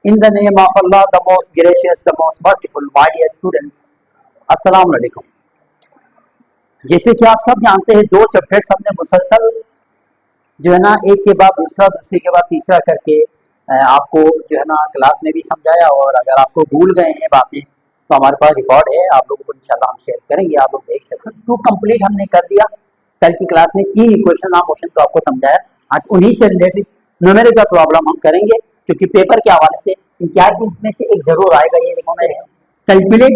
In the name of Allah, the most gracious, the most merciful, my dear students, अस्सलाम वालेकुम। जैसे कि आप सब जानते हैं, दो चैप्टर हमने मुसलसल जो है ना एक के बाद दूसरा, दूसरे के बाद तीसरा करके आपको जो है ना क्लास में भी समझाया। और अगर आपको भूल गए हैं बातें तो हमारे पास रिकॉर्ड है, आप लोगों को इंशाल्लाह हम शेयर करेंगे, आप लोग देख सकते हैं। तो कंप्लीट हमने कर दिया। कल की क्लास में 3 इक्वेशन ऑफ मोशन तो आपको समझाया। आज उन्हीं से रिलेटेड न्यूमेरिकल प्रॉब्लम हम करेंगे, क्योंकि पेपर के हवाले से इसमें से एक जरूर आएगा। ये देखो मैं कैलकुलेट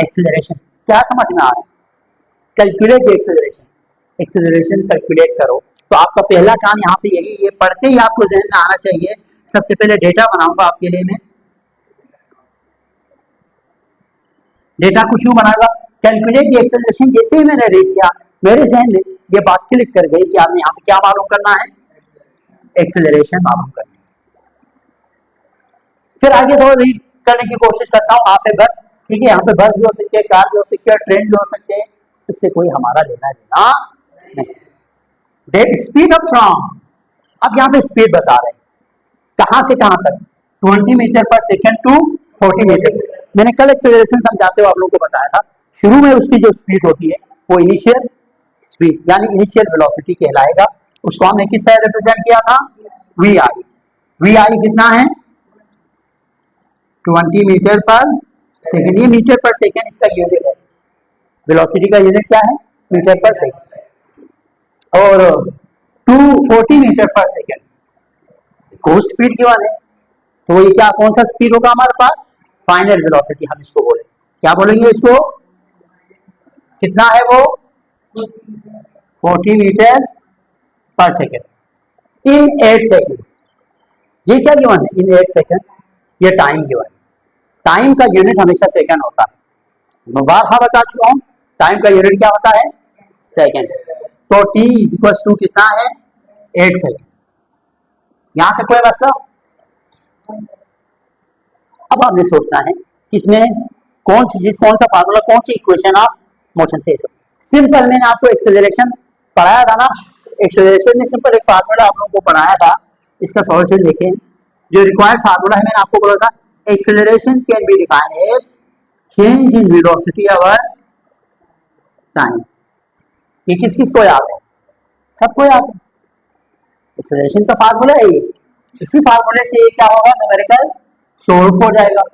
एक्सेलरेशन, क्या समझ में आ रहा है? कैलकुलेट एक्सेलरेशन कैलकुलेट करो। तो आपका पहला काम यहाँ पे यही, ये पढ़ते ही आपको जहन में आना चाहिए। सबसे पहले डेटा बनाऊंगा आपके लिए मैं। डेटा कुछ यूं बनाएगा, कैलकुलेट एक्सेलरेशन। जैसे ही मैंने रीड किया, मेरे जहन में ये बात क्लिक कर गई कि आपने यहाँ पे क्या मालूम करना है, एक्सेलरेशन मालूम करना है। फिर आगे थोड़ा रीड करने की कोशिश करता हूँ। यहाँ पे बस, ठीक है, यहाँ पे बस भी हो सकती है, कार भी हो सकती है, ट्रेन भी हो सकते हैं, इससे कोई हमारा लेना देना नहीं। डेट स्पीड ऑफ फ्रॉम, अब यहाँ पे स्पीड बता रहे हैं कहाँ से कहाँ तक, 20 metre per second to 40 metre. मैंने कल एक्सेलरेशन समझाते हुए आप लोगों को बताया था, शुरू में उसकी जो स्पीड होती है वो इनिशियल स्पीड यानी इनिशियल वेलोसिटी कहलाएगा। उसको हमने किस तरह रिप्रेजेंट किया था, वी आई। वी आई कितना है, 20 मीटर पर सेकेंड। ये मीटर पर सेकेंड इसका यूनिट है, वेलोसिटी का यूनिट क्या है, मीटर पर सेकेंड। और 240 मीटर पर सेकेंड को स्पीड की वाले, तो ये क्या, कौन सा स्पीड होगा हमारे पास, फाइनल वेलोसिटी हम इसको बोले, क्या बोलेंगे इसको, कितना है वो, 40 metre per second in 8 second. ये क्या गिवन है, इन 8 सेकेंड, ये टाइम गिवन है। टाइम का यूनिट हमेशा सेकंड होता है, मैं बार बता चुका हूं, टाइम का यूनिट क्या होता है, सेकंड। तो t इक्वल टू कितना है, 8 सेकंड। यहां तक कोई मसला? अब आपने सोचना है कि इसमें कौन सा फार्मूला, कौन सी इक्वेशन ऑफ मोशन से सिंपल। मैंने आपको एक्सेलरेशन पढ़ाया था ना, एक्सेलरेशन में सिंपल एक फार्मूला आप लोगों को पढ़ाया था। इसका सॉल्यूशन देखें, जो रिक्वायर्ड फार्मूला है मैंने आपको बोला था, acceleration can be defined as change in velocity over time। ये किस किस को याद है, सबको याद है। एक्सेलरेशन का फार्मूला है ये, इसी फार्मूले से क्या होगा, न्यूमेरिकल सोल्व हो जाएगा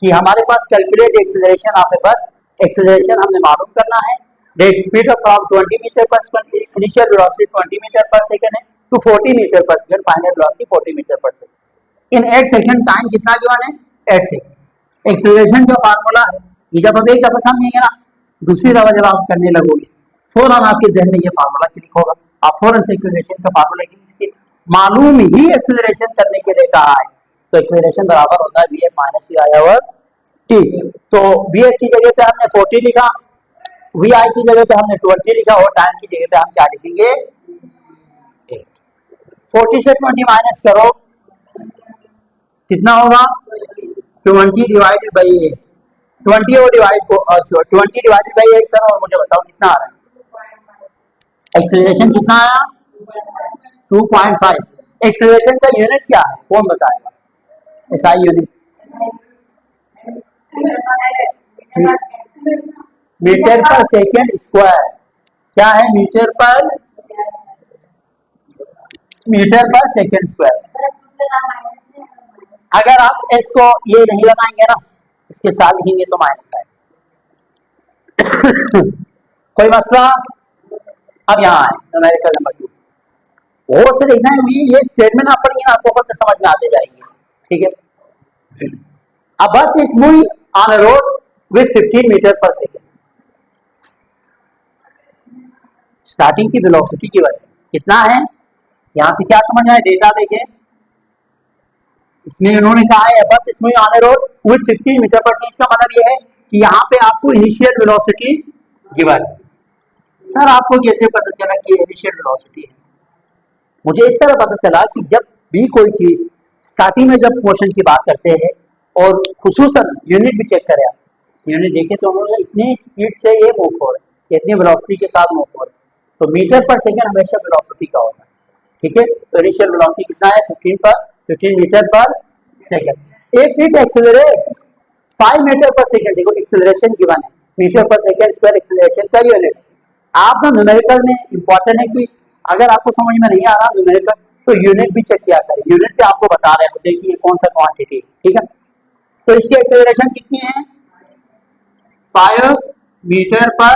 कि हमारे पास calculate acceleration of a bus. Acceleration हमने मालूम करना है, rate speed of from 20 metre per second, initial velocity 20 metre per second है, to 40 metre per second, final velocity 40 metre per second. In 8 second time कितना गिवन है, 8 second. Acceleration जो formula है, ये जब आप एक दफा समझेंगे ना, दूसरी दफा जब आप करने लगोगे फौरन आपके जहन में ये फार्मूला क्लिक होगा। आप फौरन से एक्सेलरेशन का फार्मूला क्लिक, मालूम ही एक्सेलरेशन करने के लिए कहा है, तो एक्सेलरेशन बराबर होता है vf minus V over T. तो vf की जगह पे हमने 40 लिखा, vi की जगह पे हमने 20 लिखा, और टाइम की जगह पे हम क्या लिखेंगे, 40 से 20 माइनस करो, कितना होगा, 20 डिवाइडेड बाई 8। 20 और डिवाइड को 20 डिवाइडेड बाई 8 करो और मुझे बताओ कितना आ रहा है। एक्सेलरेशन कितना आया, 2.5। एक्सेलरेशन का यूनिट क्या है, कौन बताएगा, SI unit, metre per second square. क्या है, मीटर पर सेकेंड स्क्वायर। अगर आप एस को ये नहीं लगाएंगे ना, इसके साथ लिखेंगे तो माइनस आएगा। कोई मसला? अब यहाँ आए न्यूमेरिकल नंबर 2, और से देखना है, ये स्टेटमेंट आप पढ़िए ना, आपको बहुत से समझ में आते जाएंगे, ठीक है। अब bus is moving on a road with 15 metre per second. Starting की वेलोसिटी की वजह कितना है, यहां से क्या समझ आए, डेटा देखें। इसमें उन्होंने कहा है बस इसमें on road with 15 metre per second. इसका मतलब यह है कि यहाँ पे आपको इनिशियल वेलोसिटी गिवन है। सर आपको कैसे पता चला कि इनिशियल वेलोसिटी है? मुझे इस तरह पता चला कि जब भी कोई चीज स्टार्टिंग में जब मोशन की बात करते हैं, और खुसूसन यूनिट भी चेक करें, आप यूनिट देखें तो उन्होंने इतनी स्पीड से ये मूव हो रहा है, इतनी वेलोसिटी के साथ मूव हो रहा है, तो मीटर पर सेकेंड हमेशा वेलोसिटी का होता है, ठीक है। तो इनिशियल वेलोसिटी कितना है, 15 metre per second. If it accelerates 5 metre per second, देखो एक्सेलरेशन गिवन है, metre per second square acceleration का यूनिट। आप जो न्यूमेरिकल में इंपॉर्टेंट है कि अगर आपको समझ में नहीं आ रहा न्यूमेरिकल तो यूनिट भी चेक किया करें, यूनिट पे आपको बता रहे होते हैं कि ये कौन सा क्वांटिटी, ठीक है। तो इसकी एक्सेलरेशन कितनी है, 5 metre per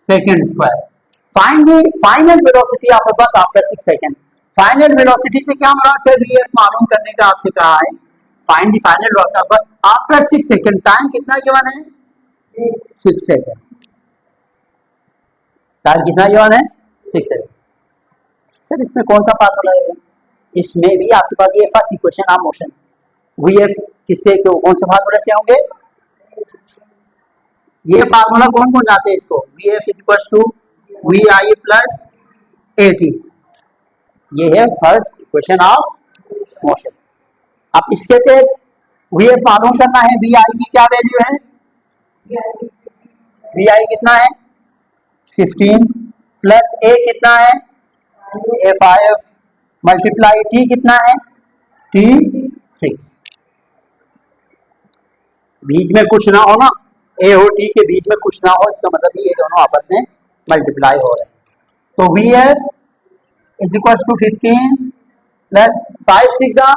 second square. Find the final velocity of a बस आफ्टर 6 सेकंड। फाइनल वेलोसिटी से क्या मुराद है, वीएफ मालूम करने का आपसे कहा है। Find the final velocity of bus after 6 second. Time कितना गिवन है, 6 सेकंड। टाइम कितना गिवन है, 6 सेकंड। सर इसमें कौन सा फार्मूला है, इसमें भी आपके पास ये first equation of motion VF किससे कौन से फार्मूला से होंगे, ये फार्मूला कौन कौन जाते हैं इसको, VF is equal to V I plus A T. ये है फर्स्ट इक्वेशन ऑफ मोशन। अब इसके तहत वीएफ मालूम करना है, वी आई की क्या वैल्यू है, वी आई कितना है 15 प्लस ए कितना है ए 5 मल्टीप्लाई टी कितना है टी 6। बीच में कुछ ना हो ना, ए और टी के बीच में कुछ ना हो, इसका मतलब ये दोनों आपस में मल्टीप्लाई हो रहे हैं। तो V F is equal to 15 plus 5 6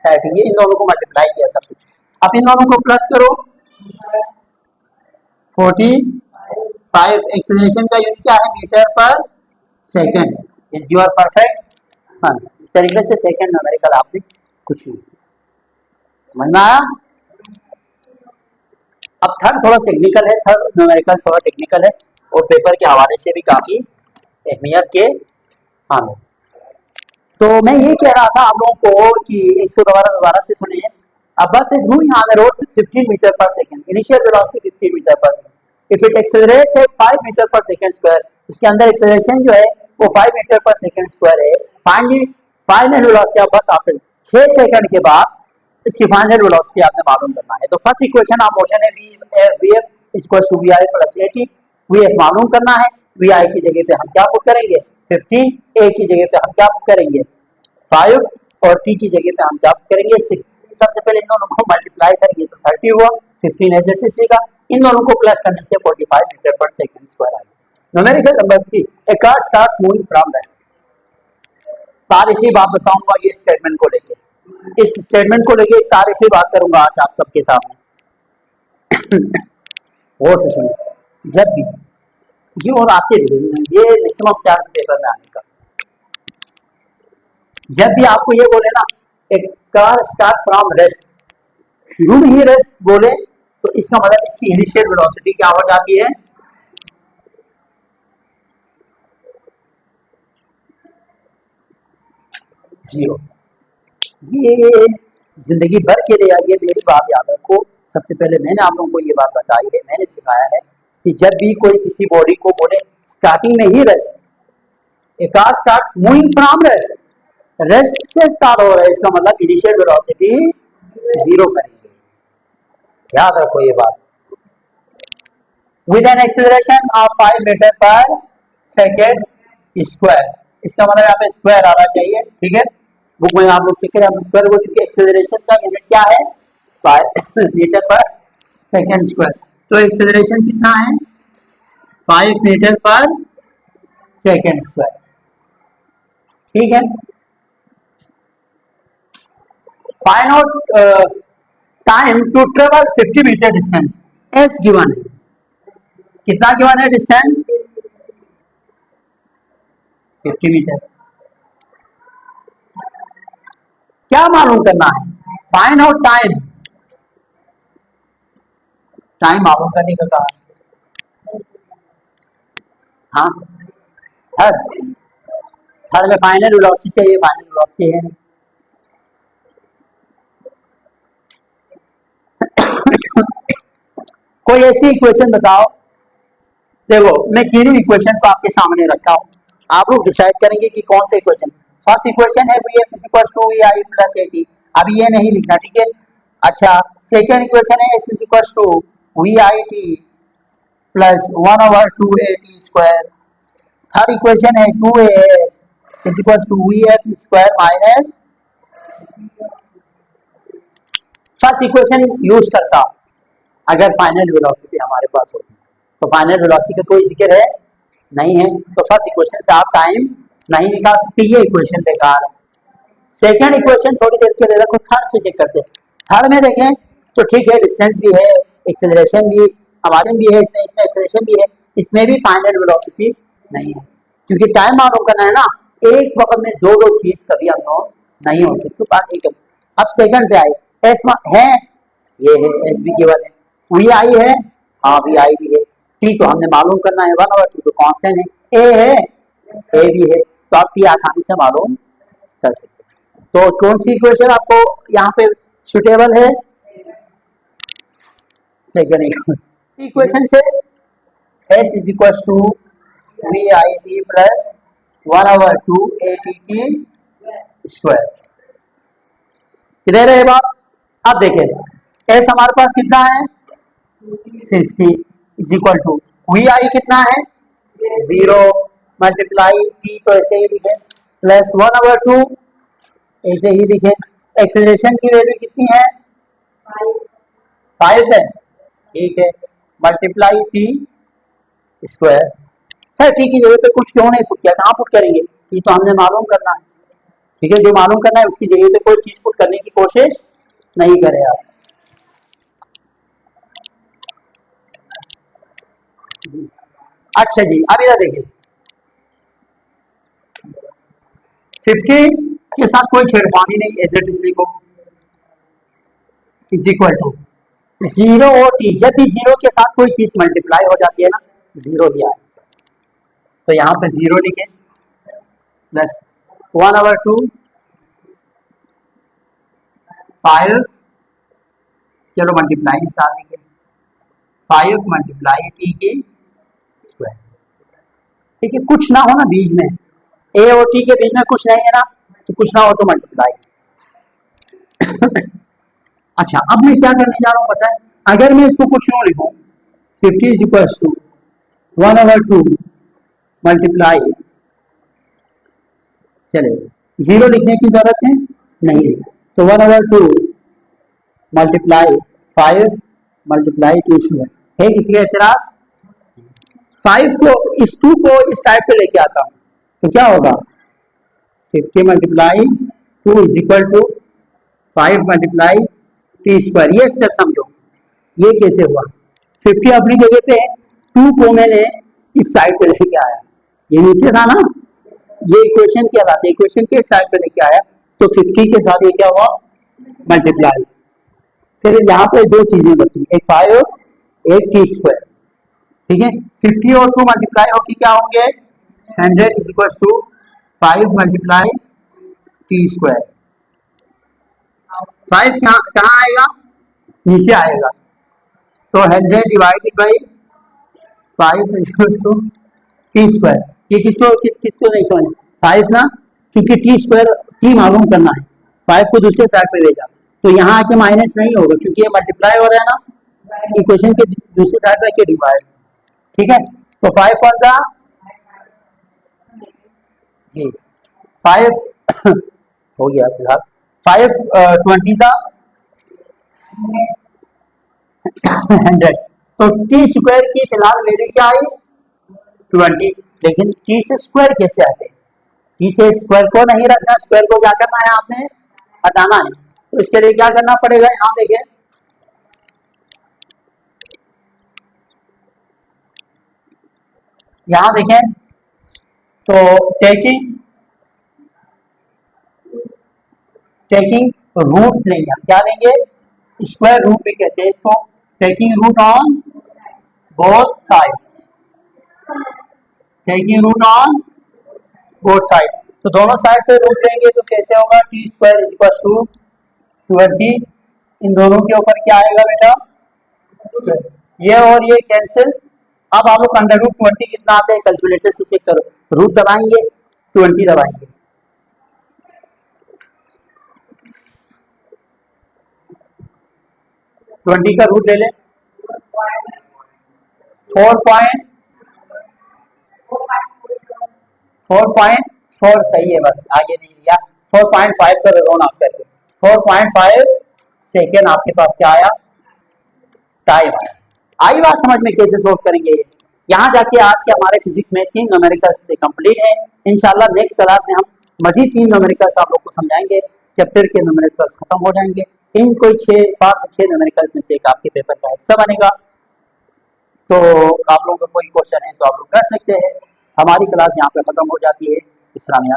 30, इन दोनों को मल्टीप्लाई किया सबसे। अब इन दोनों को प्लस करो 45। एक्सेलरेशन का यूनिट क्या है, metre per second. Is your perfect. हाँ, इस तरीके से सेकेंड न्यूमेरिकल आपने कुछ नहीं समझ में आया। अब थर्ड थोड़ा टेक्निकल है, थर्ड न्यूमेरिकल थोड़ा टेक्निकल है और पेपर के हवाले से भी काफी अहमियत के। हाँ, तो मैं ये कह रहा था आप लोगों को कि इसको दोबारा से सुनिए। अब bus is moving on the road 15 metre per second, initial velocity 15 metre per second. If it accelerates at 5 metre per second square, इसके अंदर एक्सेलरेशन जो है वो 5 मीटर पर सेकंड स्क्वायर है। Finally final velocity of bus after 6 second के बाद इसकी final velocity आपने मालूम करना है। तो फर्स्ट इक्वेशन ऑफ मोशन है VF equal to V I plus A T. VF मालूम करना है, वी आई की जगह पे हम क्या पुट करेंगे 15, ए की जगह पे हम क्या पुट करेंगे 5 और टी की जगह पे हम क्या पुट करेंगे 6। सबसे पहले इन दोनों को मल्टीप्लाई करेंगे तो 30 हुआ, 15 एज इट इज लिखा, इन दोनों को प्लस करने से 45 मीटर पर सेकंड स्क्वायर आएगा। Numerical number 3, a car starts moving from rest. तारीखी बात बताऊंगा ये स्टेटमेंट को लेके, इस स्टेटमेंट को लेके एक तारीखी बात करूंगा आज आप सबके सामने। और से सुनिए, जब भी ये और आते ये मैक्सिमम चांस पेपर में आने का, जब भी आपको ये बोले ना एक कार स्टार्ट फ्रॉम रेस्ट, शुरू में ही रेस्ट बोले तो इसका मतलब इसकी इनिशियल वेलोसिटी क्या हो जाती है, जीरो। ये जिंदगी भर के लिए ये मेरी बात याद रखो। सबसे पहले मैंने आप लोगों को ये बात बताई है, मैंने सिखाया है कि जब भी कोई किसी बॉडी को बोले स्टार्टिंग में ही रेस्ट, एक car start moving from rest, rest से स्टार्ट हो रहा है, इसका मतलब इनिशियल वेलोसिटी जीरो करेंगे, याद रखो ये बात। With an acceleration of 5 metre per second square, इसका मतलब यहाँ पे स्क्वायर आना चाहिए, ठीक है। बुक में आप लोग चेक करें, हम स्क्वायर हो चुके, एक्सेलरेशन का यूनिट क्या है 5 मीटर पर सेकेंड स्क्वायर। तो एक्सेलरेशन कितना है 5 मीटर पर सेकेंड स्क्वायर, ठीक है। Find out time to travel 50 metre distance S given है। कितना गिवन है डिस्टेंस 50 मीटर। क्या मालूम करना है, फाइंड आउट टाइम, टाइम मालूम करने का कहा। हाँ, थर्ड में फाइनल वेलोसिटी चाहिए, फाइनल वेलोसिटी है। कोई ऐसी इक्वेशन बताओ, देखो मैं तीनों इक्वेशन को आपके सामने रखा हूं, आप लोग डिसाइड करेंगे कि कौन सा इक्वेशन। फर्स्ट इक्वेशन है VF is equal to V I plus A T, अभी ये नहीं लिखना, ठीक है। अच्छा, सेकेंड इक्वेशन है S is equal to V I T plus 1/2 A T square. Third equation है 2as is equal to V F square minus first equation use करता अगर फाइनल वेलोसिटी हमारे पास होती, तो फाइनल वेलोसिटी का कोई जिक्र है नहीं है, तो फर्स्ट इक्वेशन से आप टाइम नहीं निकाल सकते, ये इक्वेशन बेकार है। सेकंड इक्वेशन थोड़ी देर के लिए रखो, थर्ड से चेक करते हैं। थर्ड में देखें तो ठीक है, डिस्टेंस भी है, एक्सेलरेशन भी हमारे भी है, इसमें एक्सेलरेशन भी है, इसमें भी फाइनल वेलोसिटी नहीं है, क्योंकि टाइम मालूम करना है ना, एक वक्त में दो दो चीज कभी अननोन नहीं हो सकती। बात है। अब सेकंड पे आए, एस है, ये है एस भी केवल है, वी आई है, हाँ वी आई भी है, टी तो हमने मालूम करना है 1/2 तो कांस्टेंट है, ए है, ए भी है, तो आप टी आसानी से मालूम कर सकते हैं। तो कौन सी इक्वेशन आपको यहाँ पे सुटेबल है? सेकंड इक्वेशन से s is equal to V I T plus 1/2 A T की स्क्वायर। क्लियर है बात? अब देखें s हमारे पास कितना है 50 इज इक्वल टू वी आई कितना है 0 मल्टीप्लाई टी तो ऐसे ही लिखे प्लस 1/2 ऐसे ही लिखे। एक्सेलरेशन की वैल्यू कितनी है 5 है, ठीक है, multiply T square. Sir T की जगह पे कुछ क्यों नहीं पुट किया, कहाँ पुट करेंगे, ये तो हमने मालूम करना है, ठीक है, जो मालूम करना है उसकी जगह पे कोई चीज पुट करने की कोशिश नहीं करें आप। अच्छा जी, अब इधर देखिए 50 के साथ कोई छेड़खानी नहीं, एज इट इज लिखो इज इक्वल टू 0 और टी, जब भी 0 के साथ कोई चीज मल्टीप्लाई हो जाती है ना 0 ही आए, तो यहाँ पे 0 लिखे प्लस 1/2 5, चलो मल्टीप्लाई के साथ लिखे 5 मल्टीप्लाई टी की स्क्वायर, ठीक है, कुछ ना हो ना बीच में, ए और टी के बीच में कुछ नहीं है ना, तो कुछ ना हो तो मल्टीप्लाई। अच्छा, अब मैं क्या करने जा रहा हूँ पता है, अगर मैं इसको कुछ यूं लिखूं 50 इज इक्वल टू 1/2 मल्टीप्लाई, चले 0 लिखने की जरूरत है नहीं, तो 1/2 मल्टीप्लाई 5 मल्टीप्लाई 2 स्क्वायर है, किसी का एतराज? 5 को इस 2 को इस साइड पे लेके आता हूं तो क्या होगा 50 multiply 2 is equal to 5 multiply T square. ये स्टेप समझो, ये कैसे हुआ, 50 अपनी जगह पे 2 को मैंने इस साइड पे लेके आया, ये नीचे था ना, ये इक्वेशन कहलाता है, इक्वेशन के साइड पे लेके आया तो 50 के साथ ये क्या हुआ मल्टीप्लाई, फिर यहाँ पे दो चीजें बची, एक 5 एक टी स्क्वायर, ठीक है, 50 और 2 मल्टीप्लाई होकर क्या होंगे 100 is equal to 5 multiply T square. 5 कहाँ आएगा नीचे आएगा, तो 100 divided by 5 is equal to T square. ये किसको नहीं समझ 5 ना, क्योंकि टी स्क्वायर टी मालूम करना है, 5 को दूसरे साइड पे भेजा तो यहाँ आके माइनस नहीं होगा, क्योंकि ये मल्टीप्लाई हो रहा है ना, इक्वेशन के दूसरे साइड पे डिवाइड, ठीक है, तो 5 वन जा जी 5 हो गया फिलहाल, 5 20 जा 100, तो टी स्क्वायर की फिलहाल वैल्यू क्या आई 20, लेकिन टी से स्क्वायर कैसे आते हैं, टी से स्क्वायर को नहीं रखना, स्क्वायर को क्या करना है आपने हटाना है, तो इसके लिए क्या करना पड़ेगा, यहाँ देखें यहाँ देखें तो टेकिंग रूट लेंगे, क्या लेंगे स्क्वायर रूट भी कहते हैं इसको, taking root on both side, taking root on both side, तो दोनों साइड पे रूट लेंगे तो कैसे होगा T square is equal to 20, इन दोनों के ऊपर क्या आएगा बेटा स्क्वायर, ये और ये कैंसिल। अब आप लोग √20 कितना आता है कैलकुलेटर से चेक करो, रूट दबाएंगे 20 दबाएंगे, ट्वेंटी का रूट ले लें 4.4 सही है, बस आगे नहीं लिया, 4.5 का रोन ऑफ करके 4.5 सेकेंड आपके पास क्या आया, टाइम आया। आई बात समझ में कैसे सोल्व करेंगे। यहाँ जाके आज के हमारे फिजिक्स में 3 न्यूमेरिकल्स से कंप्लीट है। इंशाल्लाह नेक्स्ट क्लास में हम मजीद 3 न्यूमेरिकल्स आप लोग को समझाएंगे। चैप्टर के न्यूमेरिकल्स खत्म हो जाएंगे। इन कोई 5 से 6 न्यूमेरिकल्स में से एक आपके पेपर का हिस्सा बनेगा। तो आप लोगों का कोई क्वेश्चन है तो आप लोग कर सकते हैं। हमारी क्लास यहाँ पे खत्म हो जाती है। इस्लामिया